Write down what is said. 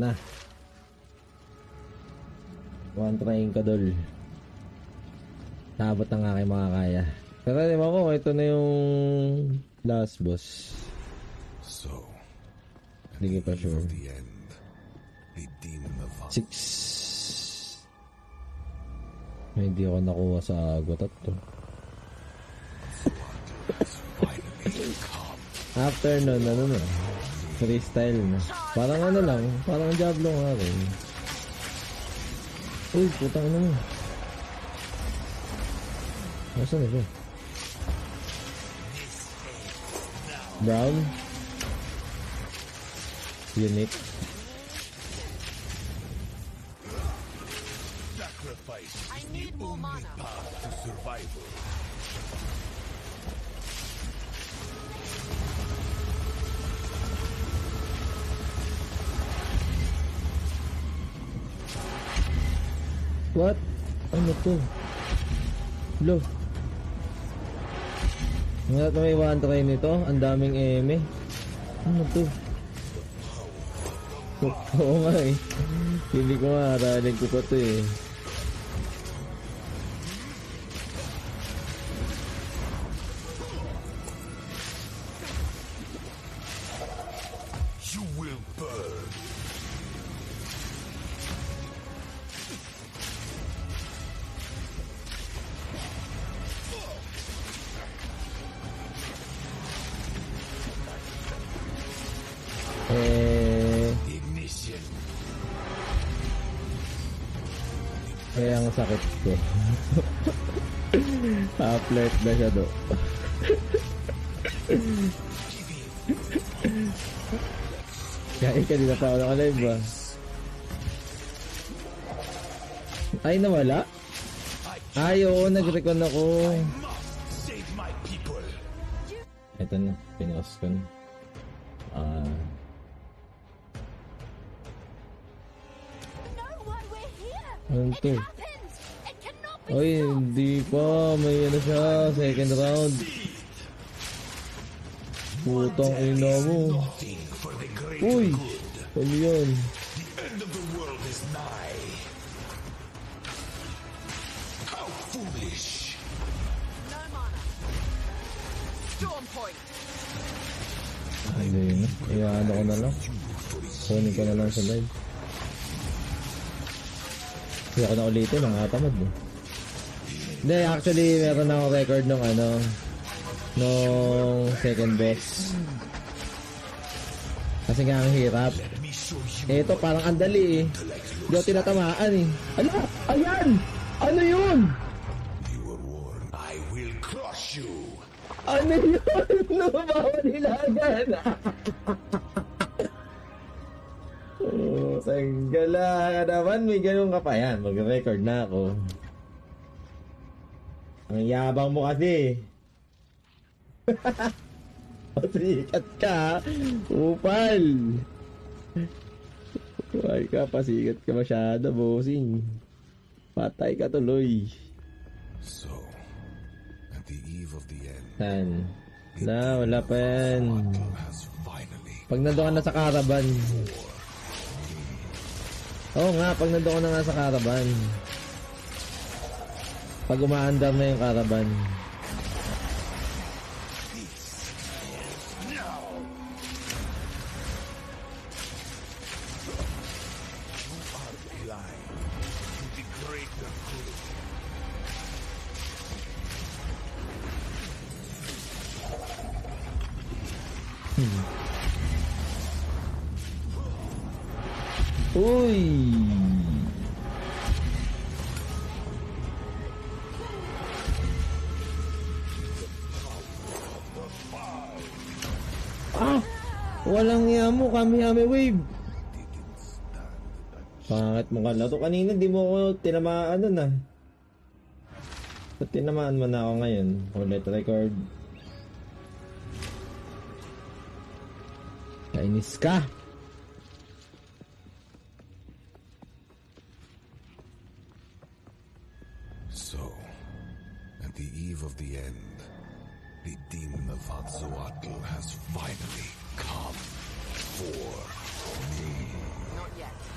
na. One trying ka, dol. Sabot ang aking makakaya. Pero di ba ko, ito na yung last boss. So, Hindi pa sure. the end, the demon of 6. Hindi ako nakuha sa agotat to. After nun, ano na, freestyle na. Parang ano lang, parang Diablo nga rin. Uy, putang ina mo. Nasaan na siya? Brown? Unique? sacrifice I need more mana. path to survival. What? Ano to? Lo. Ngayon na may one try nito. Ang daming eme. Ano to? Oo nga eh. Hindi ko nga aralin ko pa to eh. You will burn. Ignition. Kaya ang sakit ko. Ha-flirt na siya do. Kaya kanina pa ako naka-live ba? Ay, nawala? Ay, oo, nag-recon ako. Save my people. Ito na, pinost ko na. Know why we're here. Ano to? It happened. It cannot be Oy, stopped. hindi pa. May ano siya, second round. Putang ina mo. Nothing for the greater Uy, good. ano yun? The end of the world is nigh. How foolish. No mana. Storm point. Ano yun? Iyaano ko na lang. Kunin ko na lang sa live. Hindi ako na ulitin, nangatamad eh. Hindi, actually, meron na akong record nung ano, nung second boss. Kasi nga ang hirap. Let me show you Eh, ito parang andali eh. Hindi ako tinatamaan eh. Ala! Ayan! Ano yun? you were warned. I will crush you. Ano yun? Lumabawal hilagan. Oh, sanggala ka naman. May ganun ka pa. Yan, mag-record na ako. Ang yabang mo kasi. Pasikat ka. Upal. Huwag ka, pasikat ka masyado, bossing. Patay ka tuloy. So, at the eve of the end, Yan. Na, wala pa yan. battle has finally. Pag nandun ka na sa caravan. Oo nga, pag nandun ka na nga sa caravan. Pag umaandar na yung caravan. Blind to the greater good. Uy! Ah! Walang iya mo, kami wave. Pangit mo ka laro. Kanina di mo ako tinamaan nun ah. Ba't tinamaan mo na ako ngayon? Ulit record. Kainis ka! So, at the eve of the end, the demon of Azzoatl has finally come for me. Not yet.